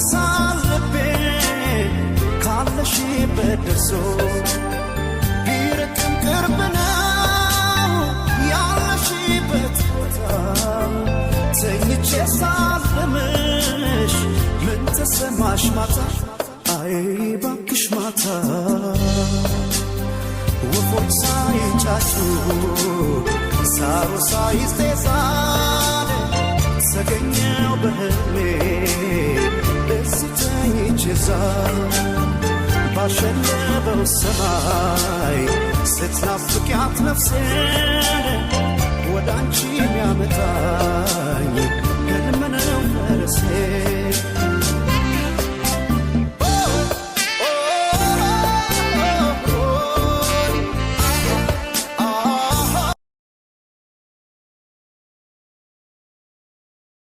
ይነሳልቤ ካለሽበት ደርሶ ቢርቅም ቅርብ ነው ያለሽበት ቦታ ተኝቼ ሳልምሽ ምን ተሰማሽ ማታ አይ ባክሽ ማታ ወፎች ሳይጫጩ ሳሩ ሳይስቴሳል ሰገኘው በህልሜ ደስተኝ ችዛ ባሸለበው ሰማይ ስትናፍቂያት ነፍሴ ወዳንቺ የሚያመጣ